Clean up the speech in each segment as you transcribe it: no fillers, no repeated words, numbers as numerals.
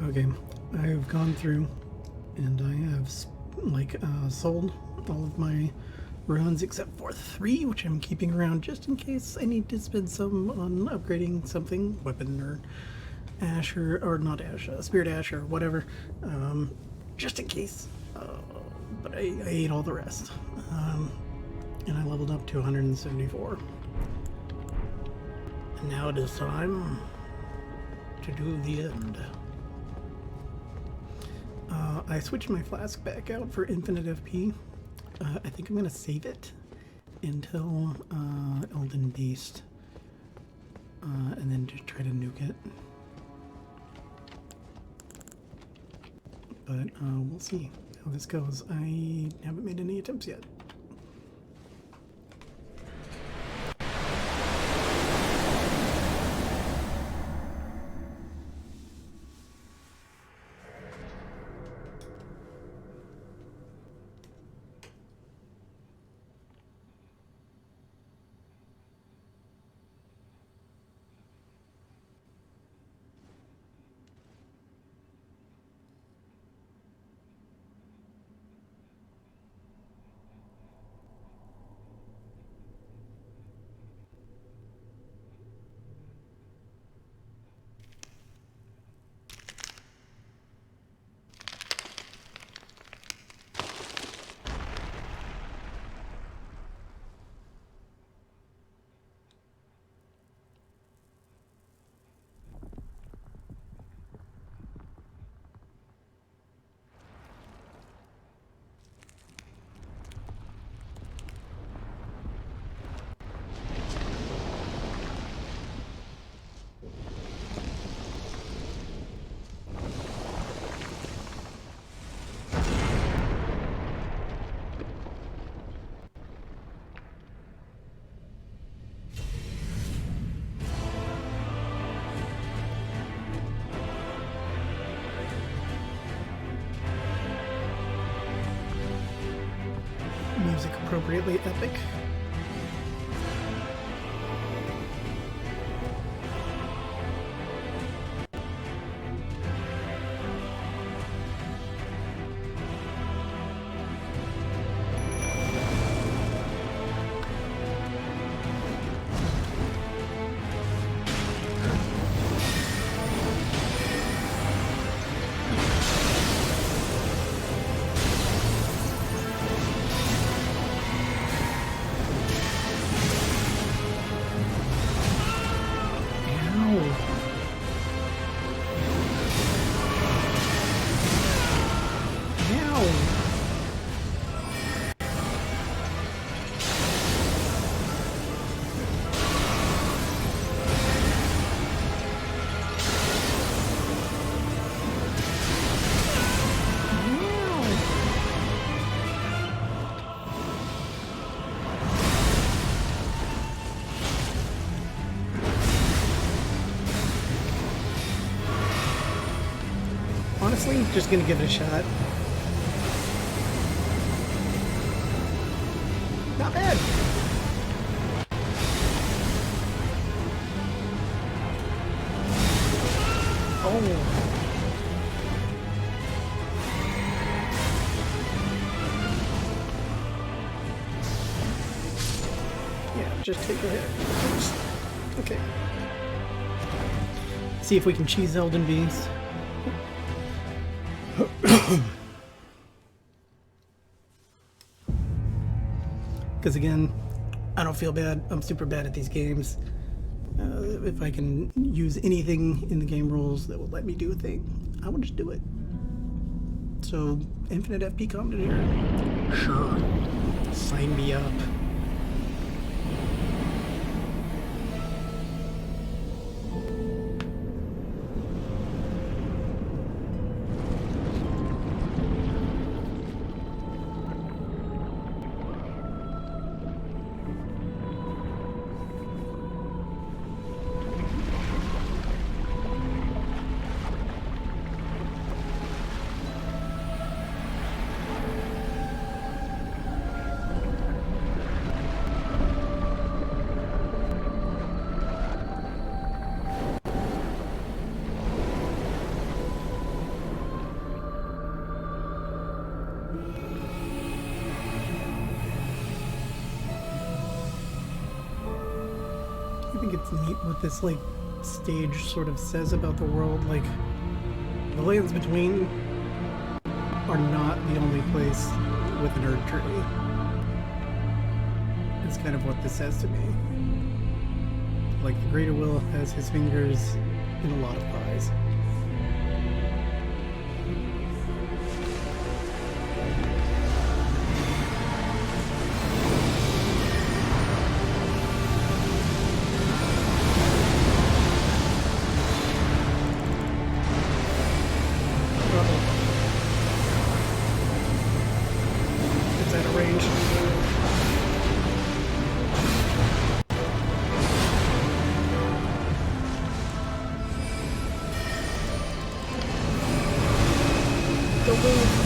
Okay, I've gone through and I have sold all of my runs except for 3, which I'm keeping around just in case I need to spend some on upgrading something, weapon or ash or not ash, spirit ash or whatever, just in case. But I ate all the rest, and I leveled up to 174. And now it is time to do the end. I switched my flask back out for infinite FP. I think I'm going to save it until Elden Beast, and then just try to nuke it. But we'll see how this goes. I haven't made any attempts yet. Music appropriately epic. Honestly, just gonna give it a shot. Not bad. Oh. Yeah, just take a hit. Oops. Okay. See if we can cheese Elden Beast. Because again, I don't feel bad. I'm super bad at these games. If I can use anything in the game rules that will let me do a thing, I will just do it. So, infinite FP commentator? Sure. Sign me up. think it's neat what this like stage sort of says about the world. Like, the lands between are not the only place with an herb tree. That's kind of what this says to me. Like, the Greater Will has his fingers in a lot of pies. It's out of range. Don't move.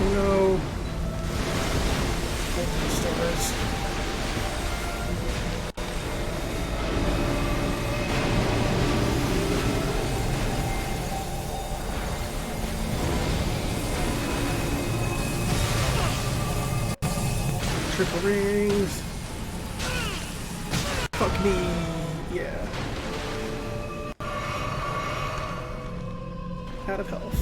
No. Triple rings. Fuck me. Yeah. Out of health.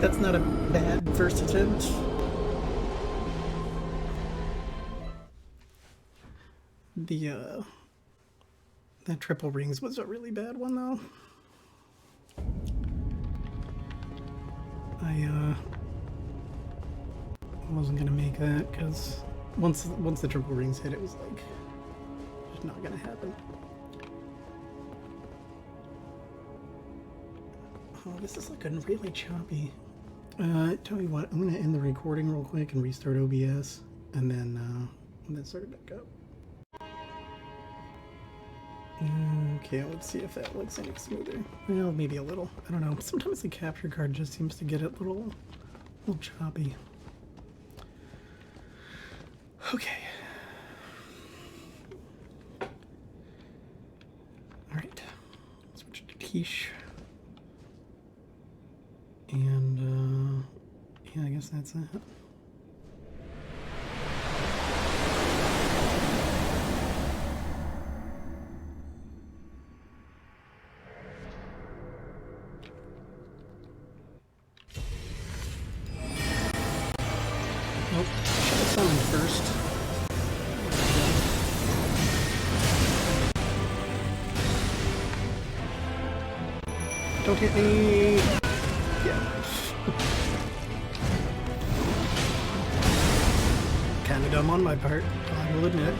That's not a bad first attempt. That triple rings was a really bad one though. I wasn't gonna make that because once the triple rings hit, it was like just not gonna happen. Oh, this is looking really choppy. Tell you what, I'm gonna end the recording real quick and restart OBS, and then start it back up. Okay, let's see if that looks any smoother. Well, maybe a little. I don't know. Sometimes the capture card just seems to get it a little choppy. Okay. All right. Switch to quiche. And yeah, I guess that's it. Elden first. Don't hit me! Yeah. Kinda dumb on my part, I will admit.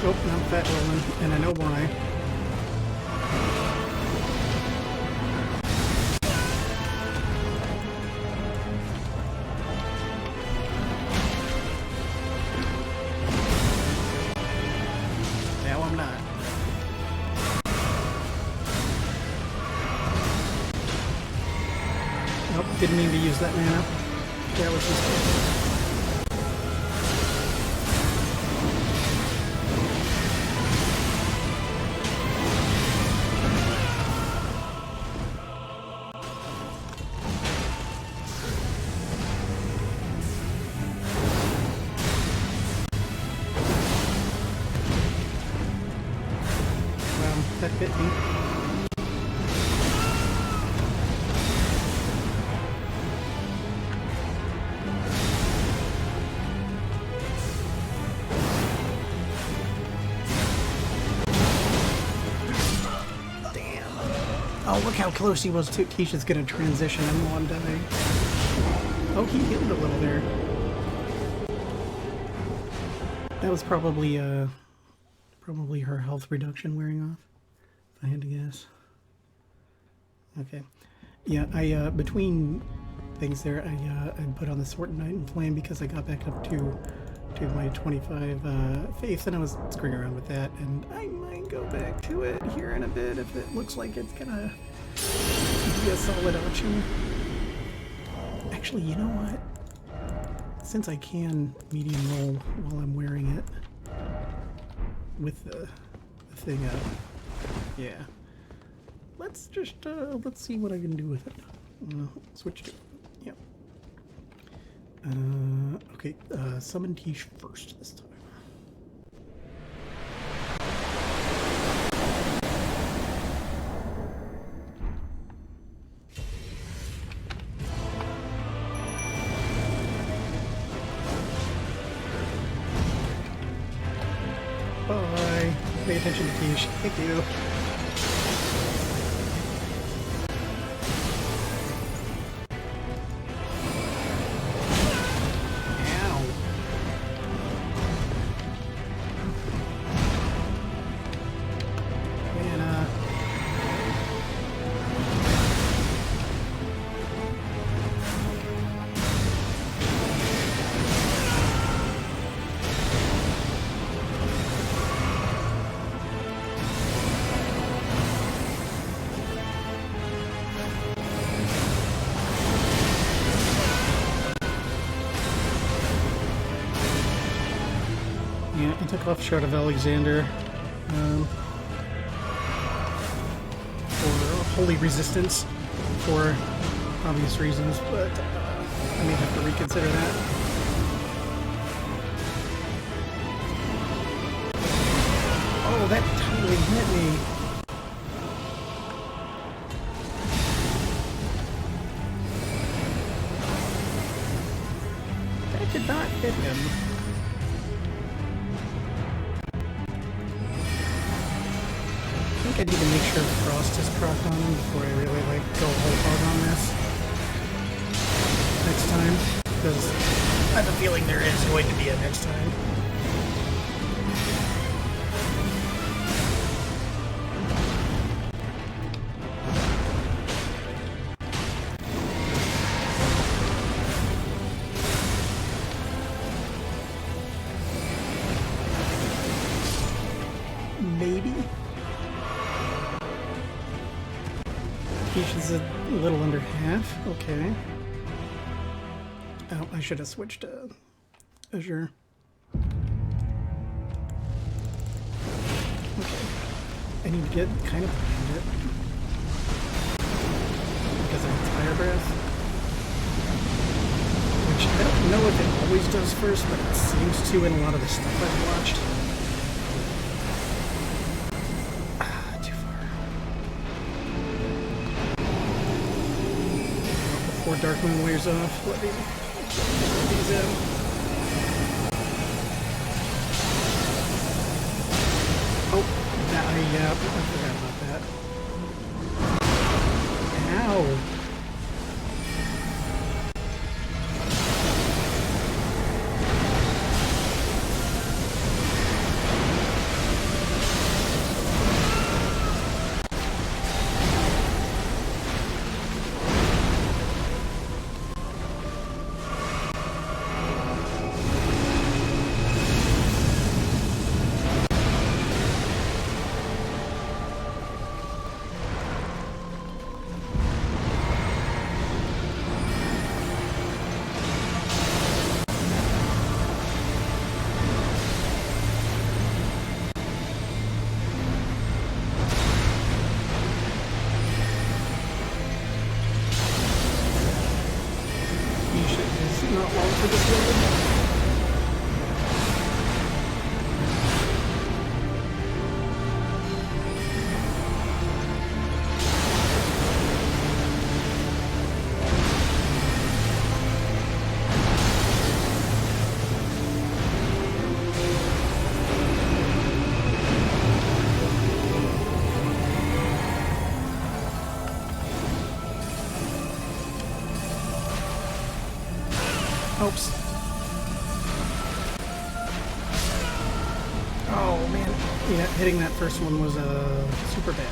Oh, now I'm fat rolling, and I know why. Now I'm not. Nope, didn't mean to use that mana. That was just... That hit me. Damn. Oh, look how close he was to Keisha's gonna transition and one die. Oh, he healed a little there. That was probably her health reduction wearing off. I had to guess. Okay. Yeah, I between things there, I put on the Sword and Knight and Flame because I got back up to my 25 faith, and I was screwing around with that, and I might go back to it here in a bit if it looks like it's gonna be a solid option. Actually, you know what? Since I can medium roll while I'm wearing it with the thing up. Yeah. Let's just, let's see what I can do with it. Switch to, yep. Okay, summon Tish first this time. Bye. Pay attention to Tish. Thank you. Yeah, I took off Shard of Alexander for Holy Resistance for obvious reasons, but I may have to reconsider that. Oh, that totally hit me. That did not hit him. I think I need to make sure Frost is proc on him before I really go whole hog on this next time, because I have a feeling there is going to be a next time. Maybe. She's a little under half. Okay. Oh, I should have switched to Azure. Okay. I need to get kind of behind it. Because of its fire breath. Which I don't know if it always does first, but it seems to in a lot of the stuff I've watched. Too far. Before Dark Moon wears off, let me get these in. Yeah, I forgot about that. Ow! Not long for this building. Oops. Oh man, yeah, hitting that first one was super bad.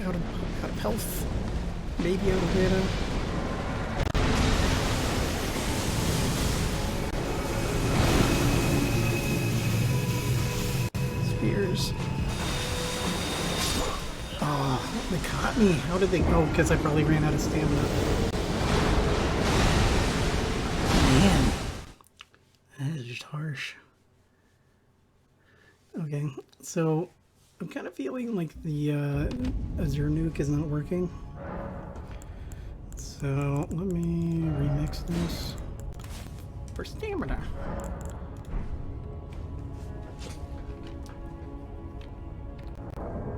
Out of health. Maybe out of mana. Spears. Oh, they caught me. How did they? Oh, because I probably ran out of stamina. Man. That is just harsh. Okay, so I'm kind of feeling like the Azure nuke is not working. So let me remix this for stamina.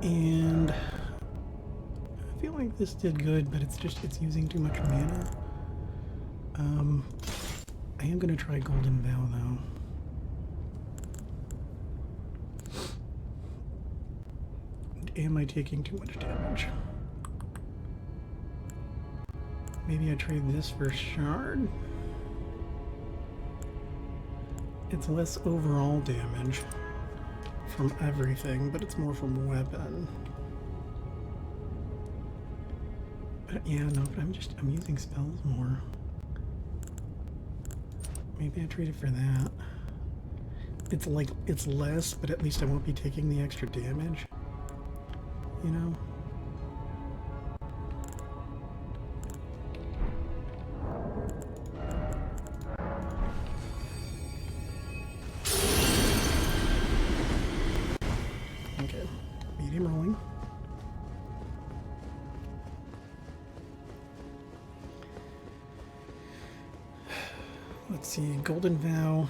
And I feel like this did good, but it's using too much mana. I am gonna try Golden Vow though. Am I taking too much damage? Maybe I trade this for Shard? It's less overall damage from everything, but it's more from weapon. But yeah, no, but I'm using spells more. Maybe I trade it for that. It's like, it's less, but at least I won't be taking the extra damage. You know? Okay, medium rolling. Let's see, Golden Vow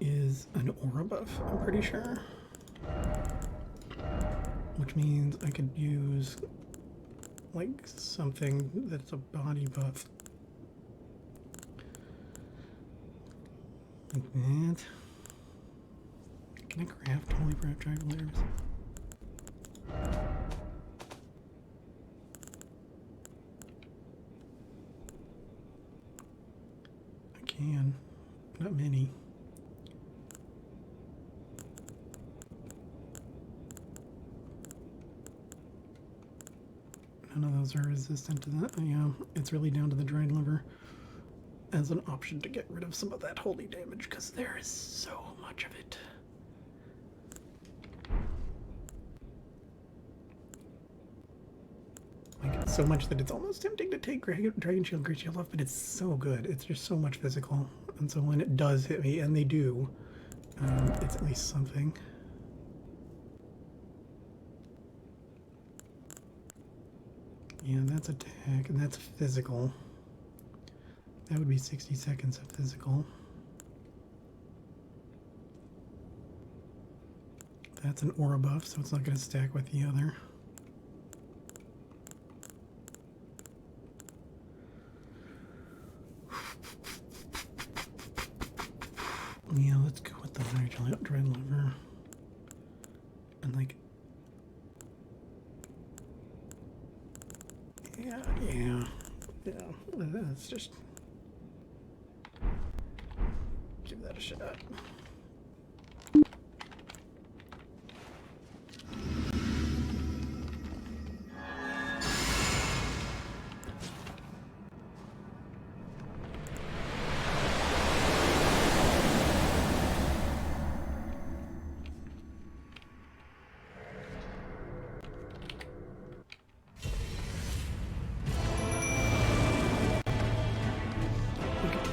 is an aura buff, I'm pretty sure. Which means I could use like something that's a body buff. Like that. Can I craft holy breath travelers? I can. Not many. None of those are resistant to that. Yeah, it's really down to the dried liver as an option to get rid of some of that holy damage because there is so much of it. Like, so much that it's almost tempting to take Dragon Shield, Great Shield off, but it's so good. It's just so much physical. And so when it does hit me, and they do, it's at least something. Yeah, that's attack, and that's physical. That would be 60 seconds of physical. That's an aura buff, so it's not going to stack with the other. Yeah, let's go with the dried liver. And like, yeah. Let's just give that a shot.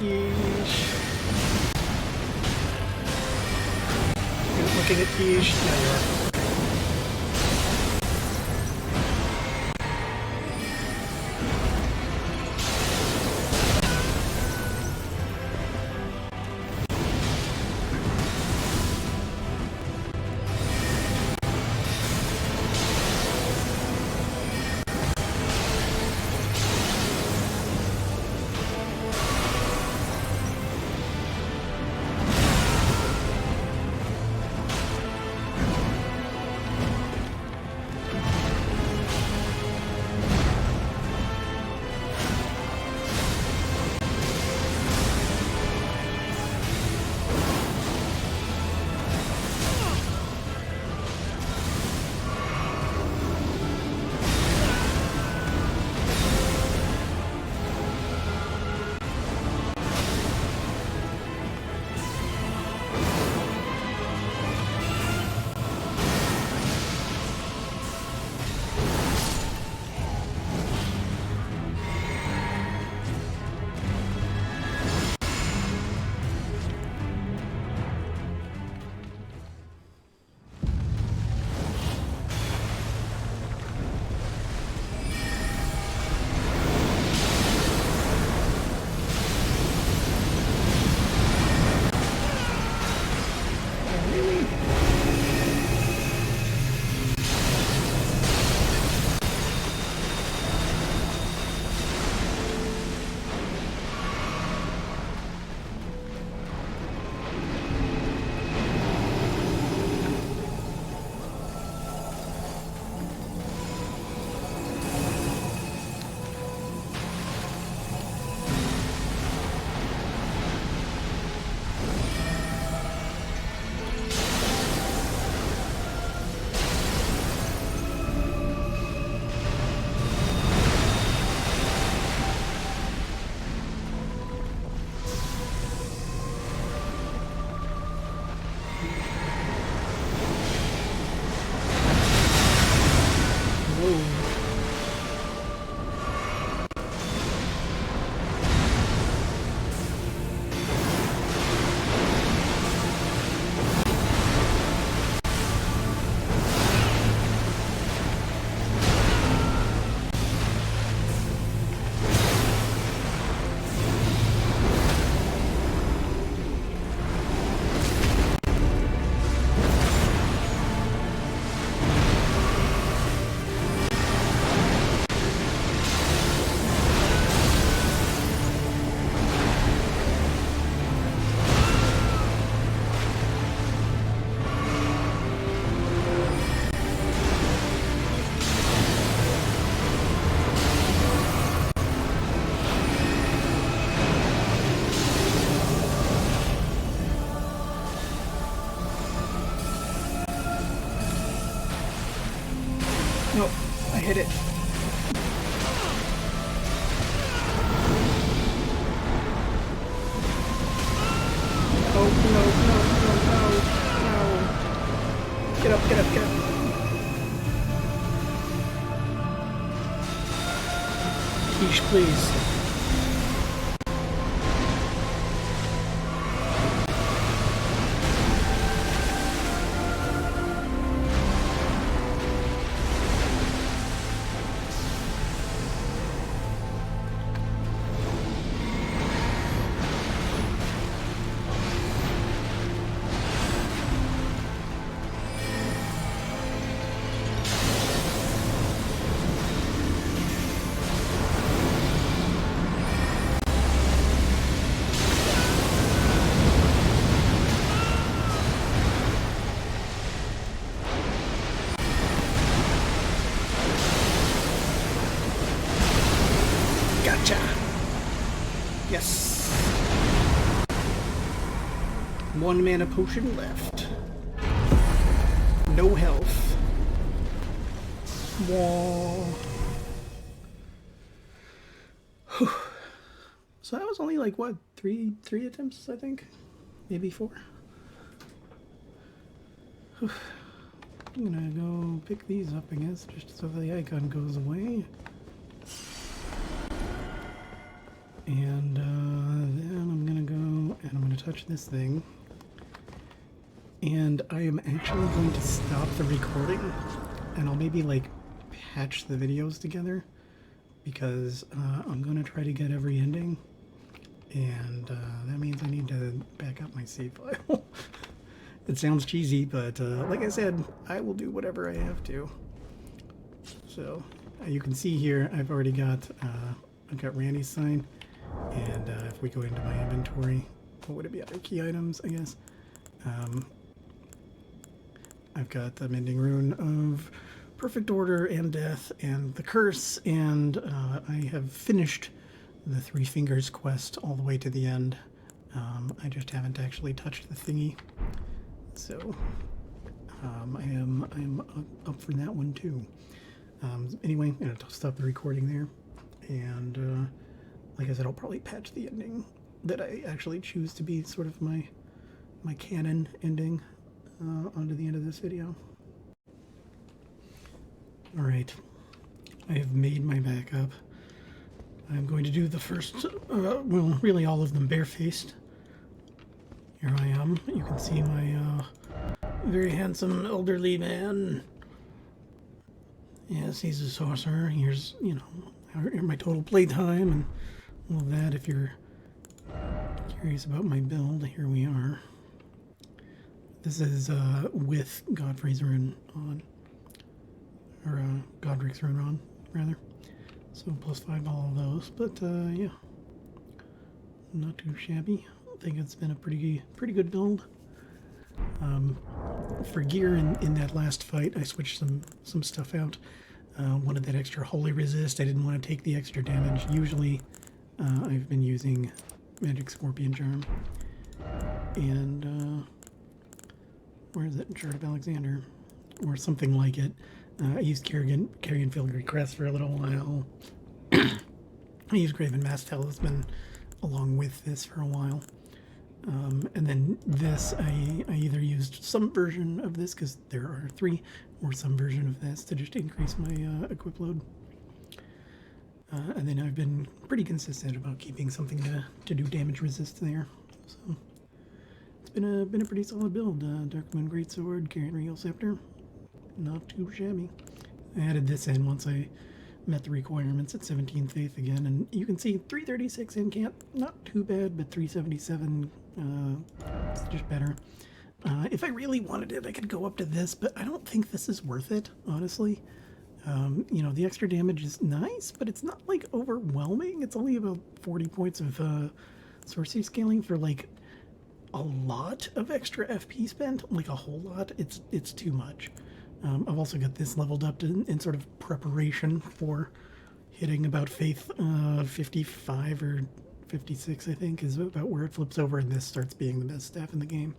You're looking at Quiche. Yeah, you are. hit it. Oh, no. Get up. Quiche, please. Gotcha. Yes. 1 mana potion left. No health. Whoa. So that was only like what, three attempts, I think, maybe 4. I'm gonna go pick these up, I guess, just so the icon goes away. And then I'm gonna go and I'm gonna touch this thing. And I am actually going to stop the recording, and I'll maybe like patch the videos together, because I'm gonna try to get every ending, and that means I need to back up my save file. It sounds cheesy, but like I said, I will do whatever I have to. So you can see here, I've already got Randy's sign, and if we go into my inventory, what would it be? Other key items, I guess. I've got the Mending Rune of Perfect Order and Death and the Curse, and I have finished the Three Fingers quest all the way to the end. I just haven't actually touched the thingy, so I am up for that one too. Anyway, I'm gonna stop the recording there, and like I said, I'll probably patch the ending that I actually choose to be sort of my canon ending onto the end of this video. Alright, I have made my backup. I'm going to do the first, well, really all of them barefaced. Here I am. You can see my very handsome elderly man. Yes, he's a sorcerer. Here's, you know, my total playtime and all of that. If you're curious about my build, here we are. This is with Godfrey's rune on, or Godric's rune on, rather. So +5 all of those, but yeah, not too shabby. I think it's been a pretty good build. For gear in that last fight, I switched some stuff out. Wanted that extra holy resist. I didn't want to take the extra damage. Usually, I've been using Magic Scorpion Charm, and where is it? Shard of Alexander, or something like it. I used Carrion Filigree Crest for a little while. I used Graven Mass Talisman along with this for a while. And then this, I either used some version of this, because there are 3, or some version of this to just increase my equip load. And then I've been pretty consistent about keeping something to do damage resist there. So it's been a pretty solid build. Darkmoon Greatsword, Carrion Regal Scepter, not too shabby. I added this in once I met the requirements at 17 Faith again, and you can see 336 incant, not too bad, but 377, it's just better. If I really wanted it, I could go up to this, but I don't think this is worth it, honestly. You know, the extra damage is nice, but it's not, like, overwhelming. It's only about 40 points of sorcery scaling for, like, a lot of extra FP spent, like a whole lot. It's too much. I've also got this leveled up in sort of preparation for hitting about Faith 55 or 56, I think, is about where it flips over, and this starts being the best staff in the game.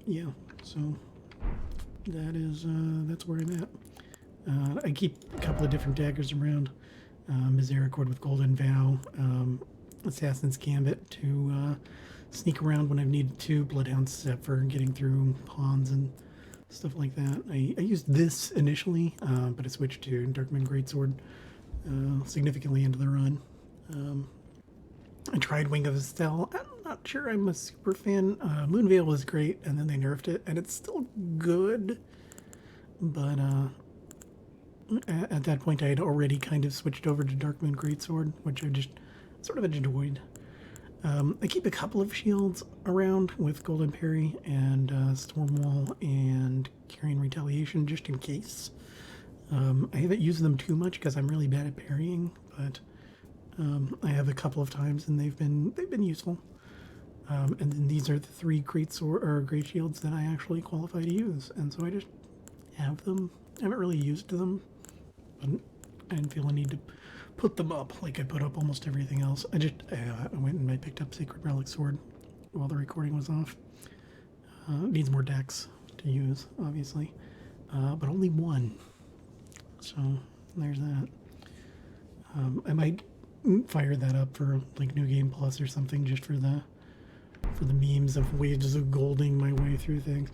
Yeah, so that is that's where I'm at. I keep a couple of different daggers around. Misericord with Golden Vow, Assassin's Gambit to sneak around when I've needed to, Bloodhound Step for getting through pawns and stuff like that. I used this initially, but I switched to Darkman Greatsword significantly into the run. I tried Wing of Estelle. I'm not sure I'm a super fan. Moonveil was great, and then they nerfed it, and it's still good. But at that point, I had already kind of switched over to Darkmoon Greatsword, which I just sort of enjoyed. I keep a couple of shields around with Golden Parry and Stormwall and Carrying Retaliation just in case. I haven't used them too much because I'm really bad at parrying, but I have a couple of times and they've been useful. And then these are the 3 great shields that I actually qualify to use, and so I just have them. I haven't really used them, but I didn't feel a need to put them up like I put up almost everything else. I went and I picked up Sacred Relic Sword while the recording was off. Needs more decks to use, obviously, but only 1. So there's that. I might fire that up for like New Game Plus or something, just for the memes of waves of golding my way through things.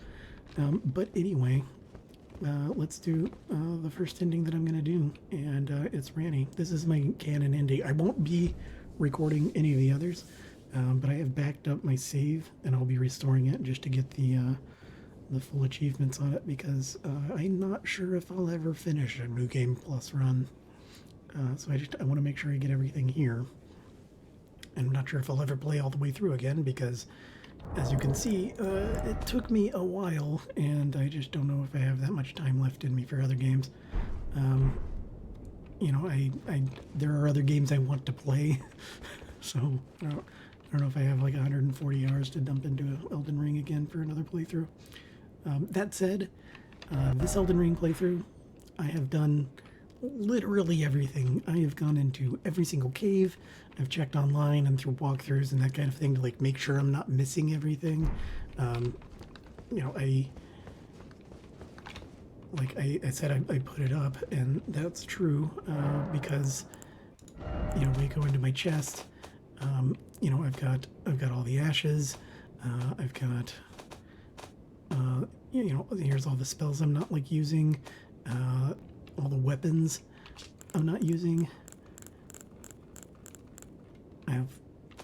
But anyway, let's do the first ending that I'm going to do, and it's Ranny. This is my canon ending. I won't be recording any of the others, but I have backed up my save, and I'll be restoring it just to get the full achievements on it, because I'm not sure if I'll ever finish a New Game Plus run. So I want to make sure I get everything here. And I'm not sure if I'll ever play all the way through again, because as you can see, it took me a while, and I just don't know if I have that much time left in me for other games. You know, there are other games I want to play, so I don't know if I have like 140 hours to dump into Elden Ring again for another playthrough. That said, this Elden Ring playthrough, I have done literally everything. I have gone into every single cave. I've checked online and through walkthroughs and that kind of thing to like make sure I'm not missing everything. You know, I said I put it up, and that's true, because you know, we go into my chest. You know, I've got all the ashes. I've got you know, here's all the spells I'm not like using. All the weapons I'm not using. I have,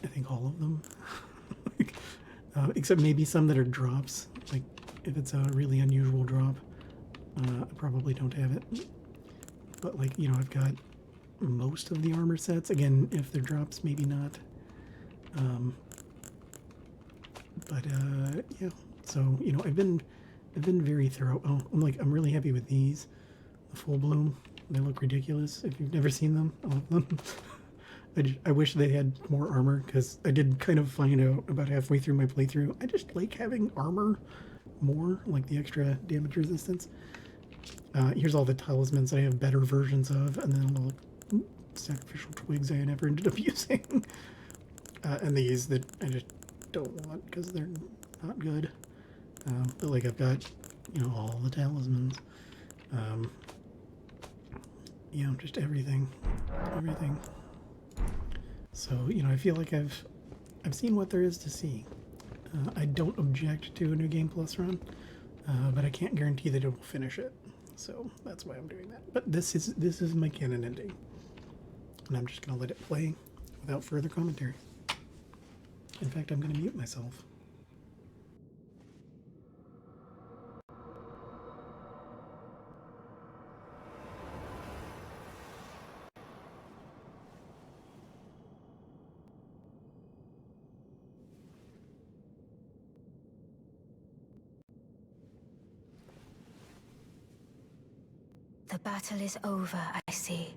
I think, all of them. Except maybe some that are drops. Like, if it's a really unusual drop, I probably don't have it. But, like, you know, I've got most of the armor sets. Again, if they're drops, maybe not. Yeah. So, you know, I've been very thorough. Oh, I'm really happy with these. The full bloom. They look ridiculous if you've never seen them. All of them. I wish they had more armor, because I did kind of find out about halfway through my playthrough, I just like having armor more, like the extra damage resistance. Here's all the talismans I have better versions of, and then all the sacrificial twigs I never ended up using. And these that I just don't want because they're not good. But like I've got, you know, all the talismans. You know, just everything. So, you know, I feel like I've seen what there is to see. I don't object to a New Game Plus run, but I can't guarantee that it will finish it. So that's why I'm doing that. But this is my canon ending, and I'm just gonna let it play without further commentary. In fact, I'm gonna mute myself. The battle is over, I see.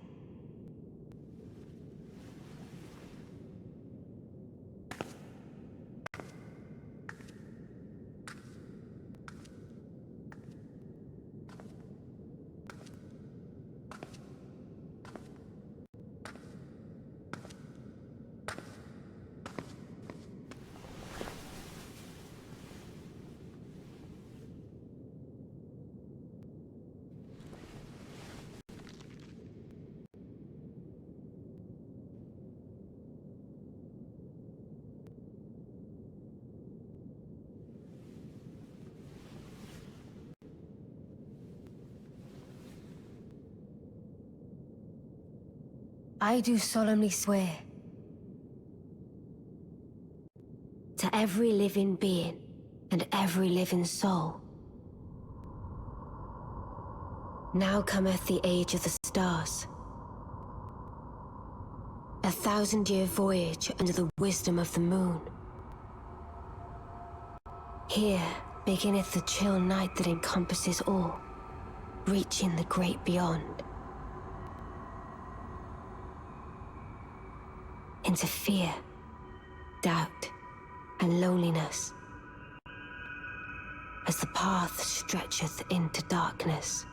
I do solemnly swear to every living being and every living soul. Now cometh the age of the stars. 1,000-year voyage under the wisdom of the moon. Here beginneth the chill night that encompasses all, reaching the great beyond. Into fear, doubt, and loneliness, as the path stretcheth into darkness.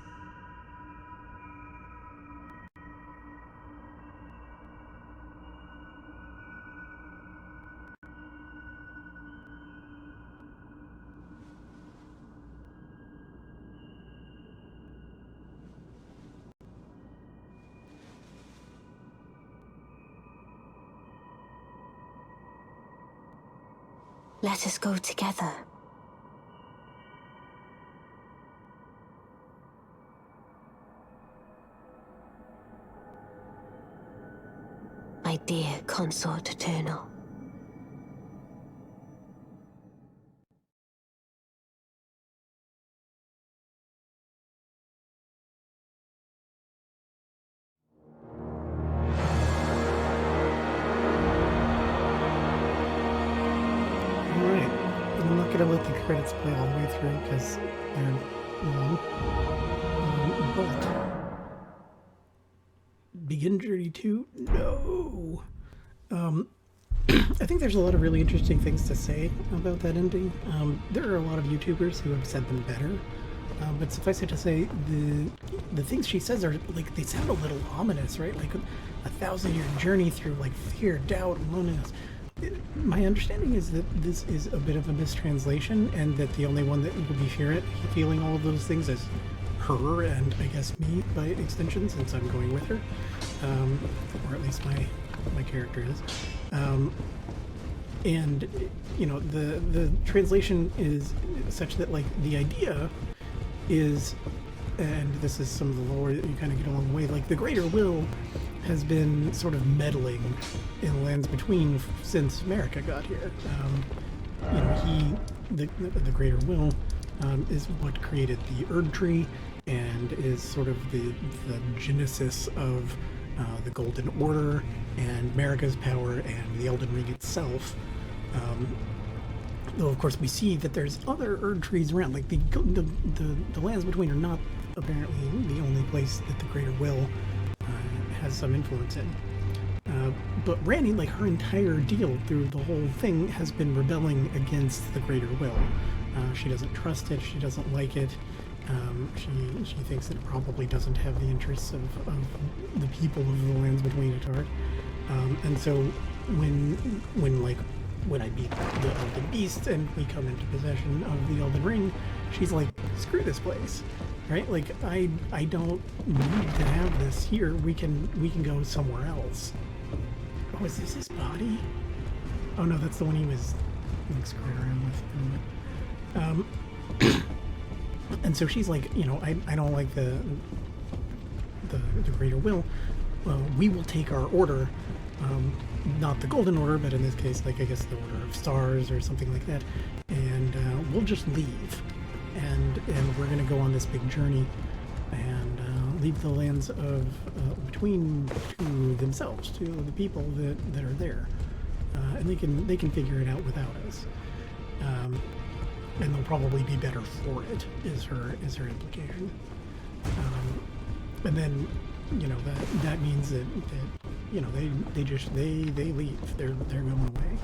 Let us go together. My dear consort eternal. Alright, I'm not gonna let the credits play all the way through because they're long. But begin journey 2? No. I think there's a lot of really interesting things to say about that ending. There are a lot of YouTubers who have said them better, but suffice it to say, the things she says are like, they sound a little ominous, right? Like a 1,000-year journey through like fear, doubt, and loneliness. My understanding is that this is a bit of a mistranslation, and that the only one that would be feeling all of those things is her, and I guess me by extension, since I'm going with her, or at least my character is. And you know, the translation is such that like the idea is, and this is some of the lore that you kind of get along the way, like the Greater Will has been sort of meddling in the lands between since America got here. You know, the Greater Will is what created the Erd Tree, and is sort of the genesis of the Golden Order and America's power and the Elden Ring itself. Though of course we see that there's other Erd Trees around, like the lands between are not apparently the only place that the Greater Will has some influence in. But Ranni, like her entire deal through the whole thing, has been rebelling against the Greater Will. She doesn't trust it, she doesn't like it, she thinks that it probably doesn't have the interests of the people of the lands between at heart. And so when I beat the Elden Beast and we come into possession of the Elden Ring, she's like, screw this place. Right? Like, I don't need to have this here. We can go somewhere else. Oh, is this his body? Oh no, that's the one he was like screwing around with. And so she's like, you know, I don't like the Greater Will. We will take our order, not the Golden Order, but in this case, like I guess the Order of Stars or something like that, and we'll just leave. And we're going to go on this big journey and leave the lands of between to themselves, to the people that are there, and they can figure it out without us, and they'll probably be better for it. Is her implication, and then you know that means that you know they leave. They're going away,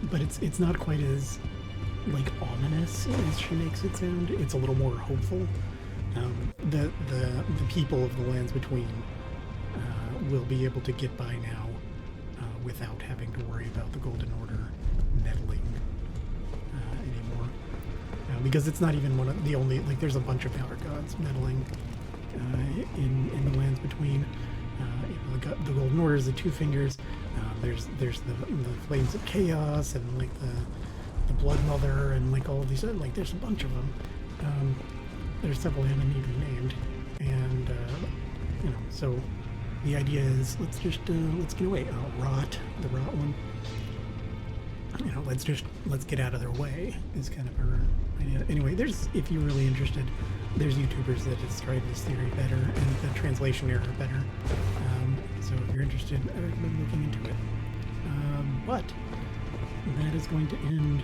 but it's not quite as like ominous as she makes it sound. It's a little more hopeful. The people of the lands between will be able to get by now without having to worry about the Golden Order meddling anymore, because it's not even one of the only, like there's a bunch of power gods meddling in the lands between. You know, the Golden Order is the Two Fingers. There's the Flames of Chaos, and like the Blood Mother, and like all of these, like there's a bunch of them. There's several I haven't even named, and you know, so the idea is let's get away. The rot one. You know, let's get out of their way is kind of her idea. Anyway, if you're really interested, there's YouTubers that describe this theory better and the translation error better. So if you're interested, I recommend looking into it. But that is going to end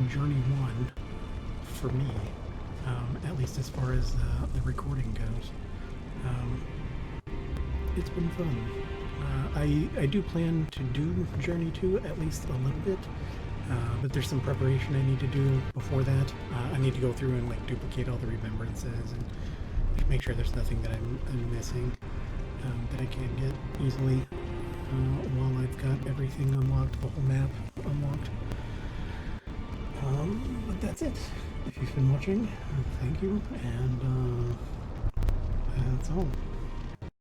Journey 1 for me, at least as far as the recording goes. It's been fun. I do plan to do Journey 2 at least a little bit, but there's some preparation I need to do before that. I need to go through and like duplicate all the remembrances and just make sure there's nothing that I'm missing that I can't get easily while I've got everything unlocked, the whole map unlocked. But that's it. If you've been watching, thank you, and that's all.